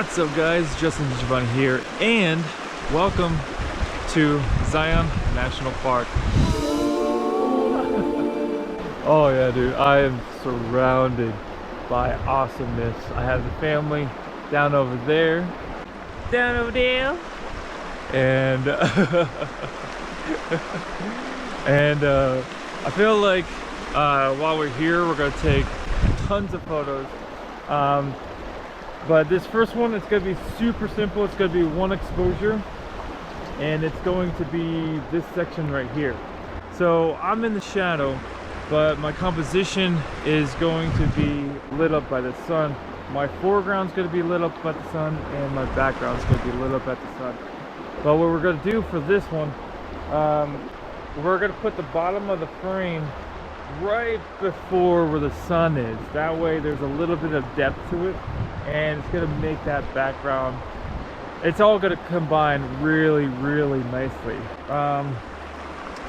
What's up guys, Justin Giovanni here, and welcome to Zion National Park. Oh yeah dude, I am surrounded by awesomeness. I have the family down over there. And I feel like while we're here we're gonna take tons of photos. But this first one, it's going to be super simple. It's going to be one exposure, and it's going to be this section right here. So I'm in the shadow, but my composition is going to be lit up by the sun. My foreground is going to be lit up by the sun, and my background is going to be lit up at the sun. But what we're going to do for this one, we're going to put the bottom of the frame right before where the sun is. That way there's a little bit of depth to it, and it's going to make that background, it's all going to combine really nicely.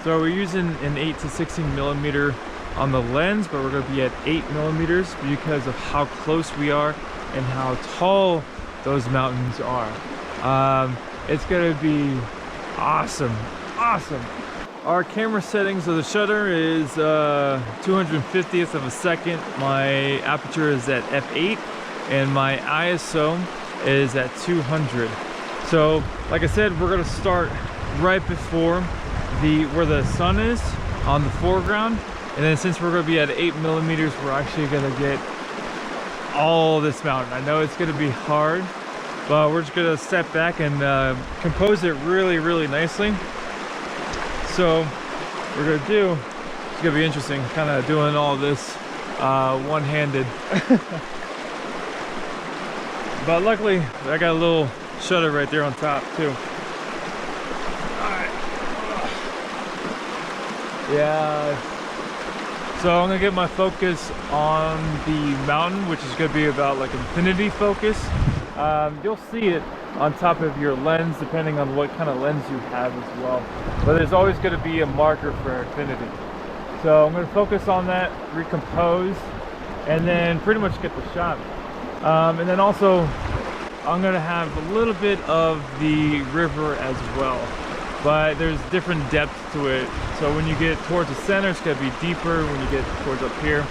So we're using an 8 to 16 millimeter on the lens, but we're going to be at 8 millimeters because of how close we are and how tall those mountains are. It's going to be awesome. Our camera settings of the shutter is 250th of a second. My aperture is at f8, and my ISO is at 200. So, like I said, we're gonna start right before where the sun is on the foreground, and then since we're gonna be at 8 millimeters, we're actually gonna get all this mountain. I know it's gonna be hard, but we're just gonna step back and compose it really nicely. So we're gonna do, it's gonna be interesting kind of doing all this one-handed. But luckily I got a little shutter right there on top too. Alright. Yeah, so I'm gonna get my focus on the mountain, which is gonna be about like infinity focus. You'll see it on top of your lens depending on what kind of lens you have as well, but there's always going to be a marker for infinity. So I'm going to focus on that, recompose, and then pretty much get the shot. And then also I'm going to have a little bit of the river as well, but there's different depth to it. So when you get towards the center, it's going to be deeper. When you get towards up here,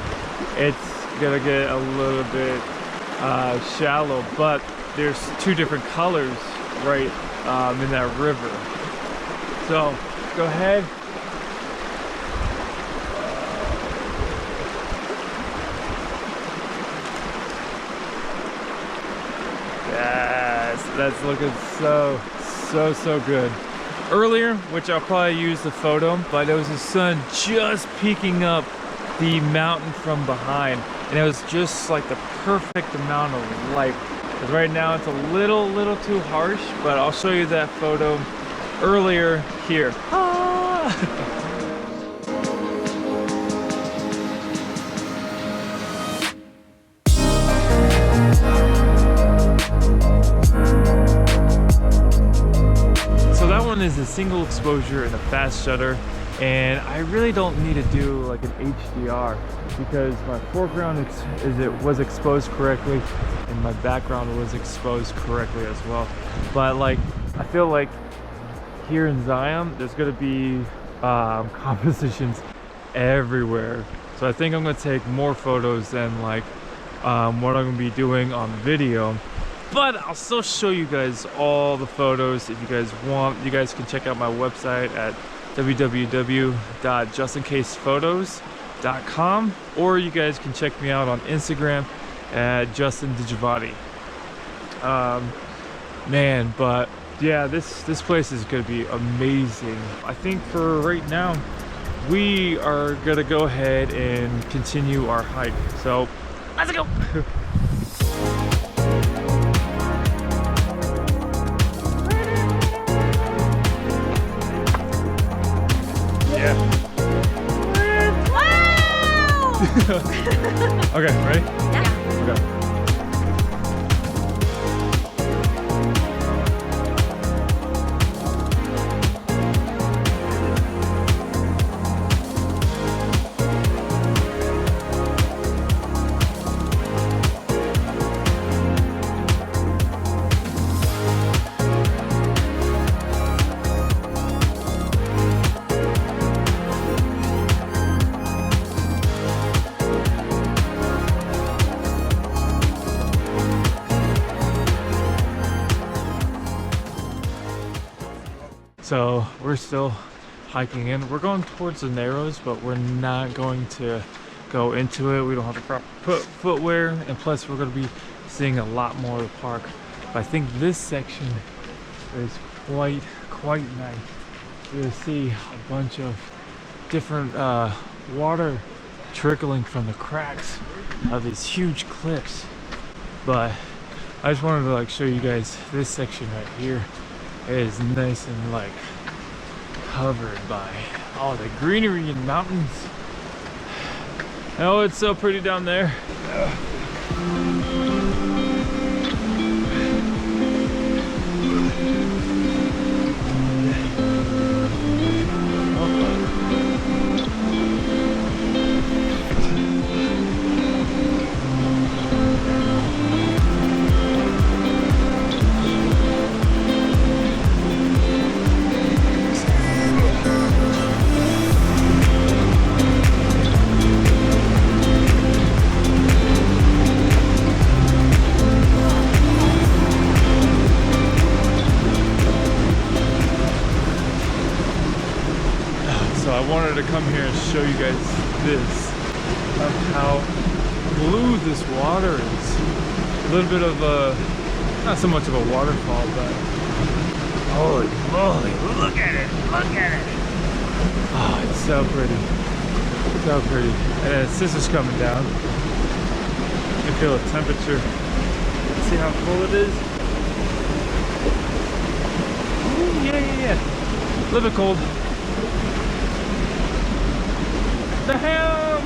it's going to get a little bit shallow, but there's two different colors right in that river. So go ahead. Yes, that's looking so good. Earlier, which I'll probably use the photo, but it was the sun just peeking up the mountain from behind, and it was just like the perfect amount of light. Because right now it's a little too harsh, but I'll show you that photo earlier here. So that one is a single exposure and a fast shutter, and I really don't need to do like an HDR because my foreground was exposed correctly and my background was exposed correctly as well. But like, I feel like here in Zion there's gonna be compositions everywhere, so I think I'm gonna take more photos than like what I'm gonna be doing on video. But I'll still show you guys all the photos if you guys want. You guys can check out my website at www.justincasePhotos.com, or you guys can check me out on Instagram at Justin Giovanni. Man, but yeah, this place is gonna be amazing. I think for right now we are gonna go ahead and continue our hike, so let's go. Okay, ready? Yeah. Okay. So we're still hiking in. We're going towards the Narrows, but we're not going to go into it. We don't have the proper footwear, and plus we're going to be seeing a lot more of the park. But I think this section is quite nice. You'll see a bunch of different water trickling from the cracks of these huge cliffs. But I just wanted to like show you guys this section right here. It is nice and like covered by all the greenery and mountains. Oh, it's so pretty down there. I wanted to come here and show you guys this, of how blue this water is. A little bit of a, not so much of a waterfall, but holy moly, look at it, look at it. Oh, it's so pretty, so pretty. And as this is coming down, you can feel the temperature. See how cool it is? Ooh, yeah. A little bit cold. The hell?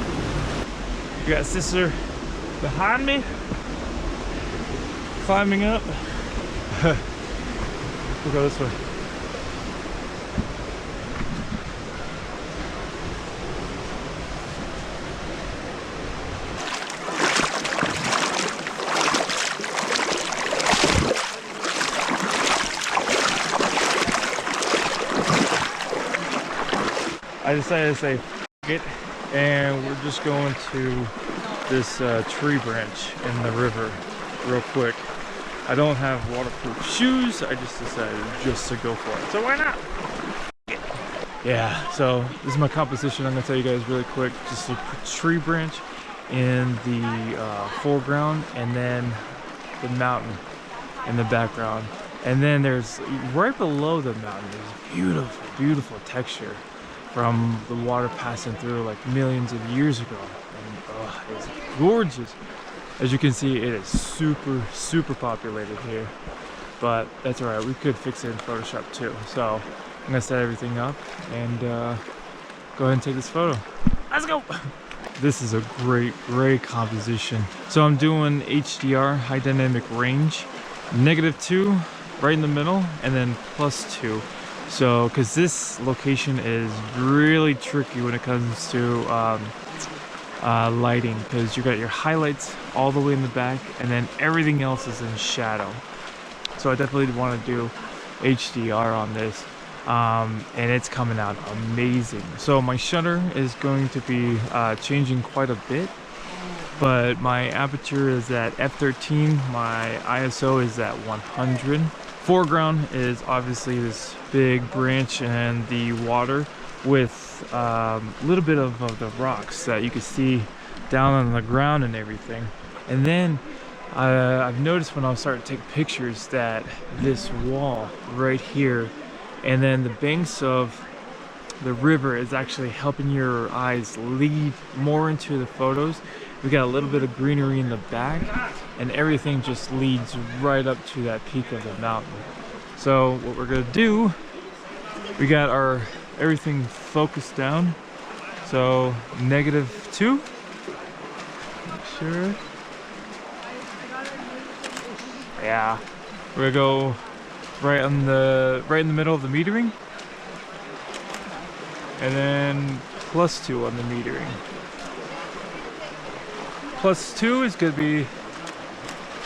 You got sister behind me, climbing up. We'll go this way. I decided to say f it, and we're just going to this tree branch in the river real quick. I don't have waterproof shoes. I just decided just to go for it. So why not? Yeah, so this is my composition. I'm gonna tell you guys really quick. Just a tree branch in the foreground, and then the mountain in the background. And then there's, right below the mountain, there's beautiful, beautiful texture from the water passing through like millions of years ago. And it's gorgeous. As you can see, it is super, super populated here. But that's alright, we could fix it in Photoshop too. So I'm gonna set everything up and go ahead and take this photo. Let's go! This is a great, great composition. So I'm doing HDR, high dynamic range, -2 right in the middle, and then +2. So, because this location is really tricky when it comes to lighting, because you got your highlights all the way in the back, and then everything else is in shadow. So I definitely want to do HDR on this, and it's coming out amazing. So my shutter is going to be changing quite a bit, but my aperture is at f13, my ISO is at 100. Foreground is obviously this big branch and the water with a little bit of the rocks that you can see down on the ground and everything. And then I've noticed when I start to take pictures that this wall right here and then the banks of the river is actually helping your eyes lead more into the photos. We got a little bit of greenery in the back, and everything just leads right up to that peak of the mountain. So what we're gonna do, we got our everything focused down. So -2. Sure. Yeah. We're gonna go right in the middle of the metering, and then +2 on the metering. +2 is gonna be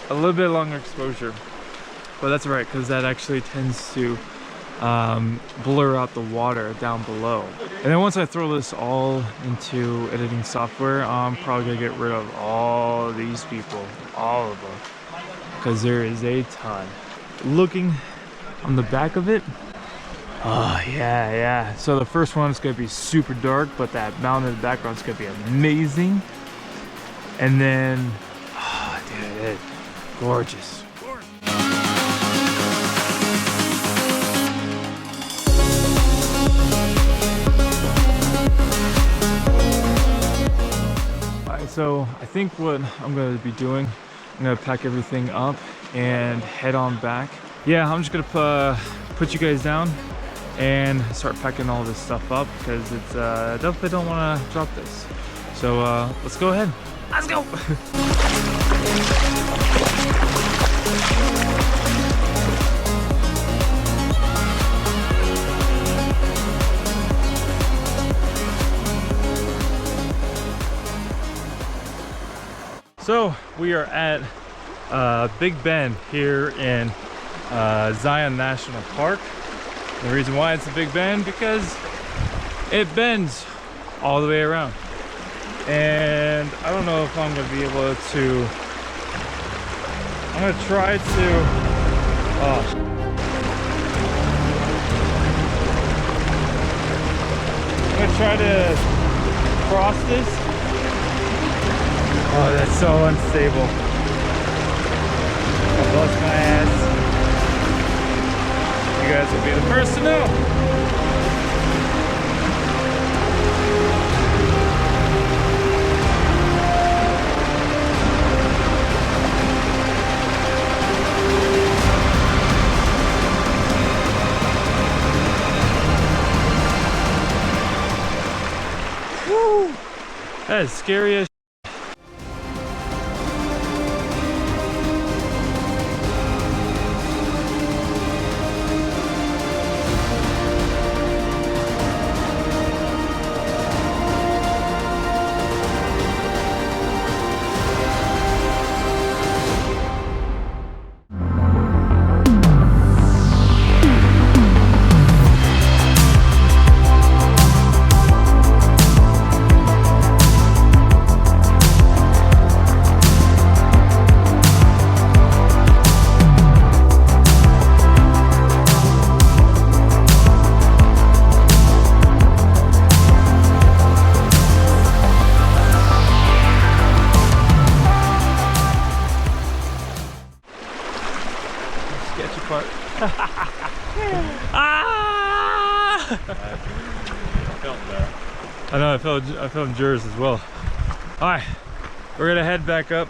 a little bit longer exposure, but that's right, because that actually tends to blur out the water down below. And then once I throw this all into editing software, I'm probably gonna get rid of all these people, all of them, because there is a ton. Looking on the back of it, Oh yeah. So the first one is gonna be super dark, but that mountain in the background is gonna be amazing. And then, oh dude, it's gorgeous. Alright, so I think what I'm gonna be doing, I'm gonna pack everything up and head on back. Yeah, I'm just gonna put you guys down and start packing all this stuff up because it's definitely don't want to drop this. So let's go ahead. Let's go. So we are at Big Bend here in Zion National Park. The reason why it's a Big Bend because it bends all the way around, and I don't know if I'm gonna be able to. I'm gonna try to. I'm gonna try to cross this. Oh, that's so unstable. I'll bust my ass. You guys will be the first to know. Woo! That is scary as I know, I felt yours as well. All right, we're gonna head back up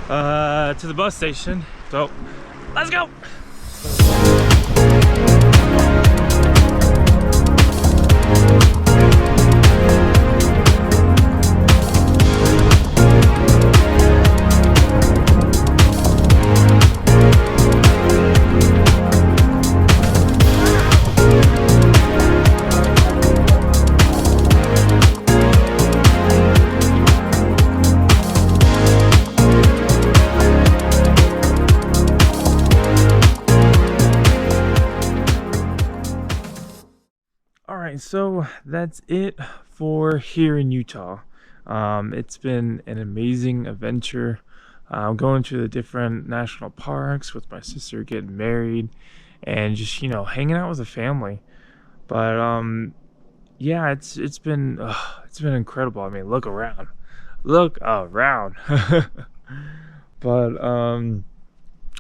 to the bus station. So, let's go. So that's it for here in Utah. It's been an amazing adventure. Going to the different national parks with my sister, getting married, and just, you know, hanging out with the family. But yeah, it's been incredible. I mean, look around. But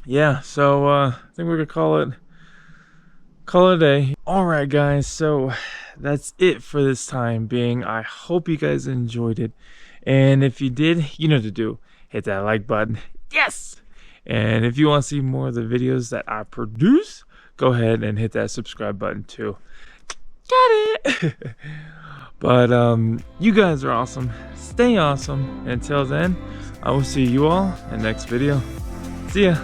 yeah, so I think we're gonna call it a day. All right, guys, so that's it for this time being. I hope you guys enjoyed it, and if you did, you know what to do. Hit that like button. Yes. And if you want to see more of the videos that I produce, go ahead and hit that subscribe button too. Got it. But you guys are awesome. Stay awesome. And until then, I will see you all in the next video. See ya.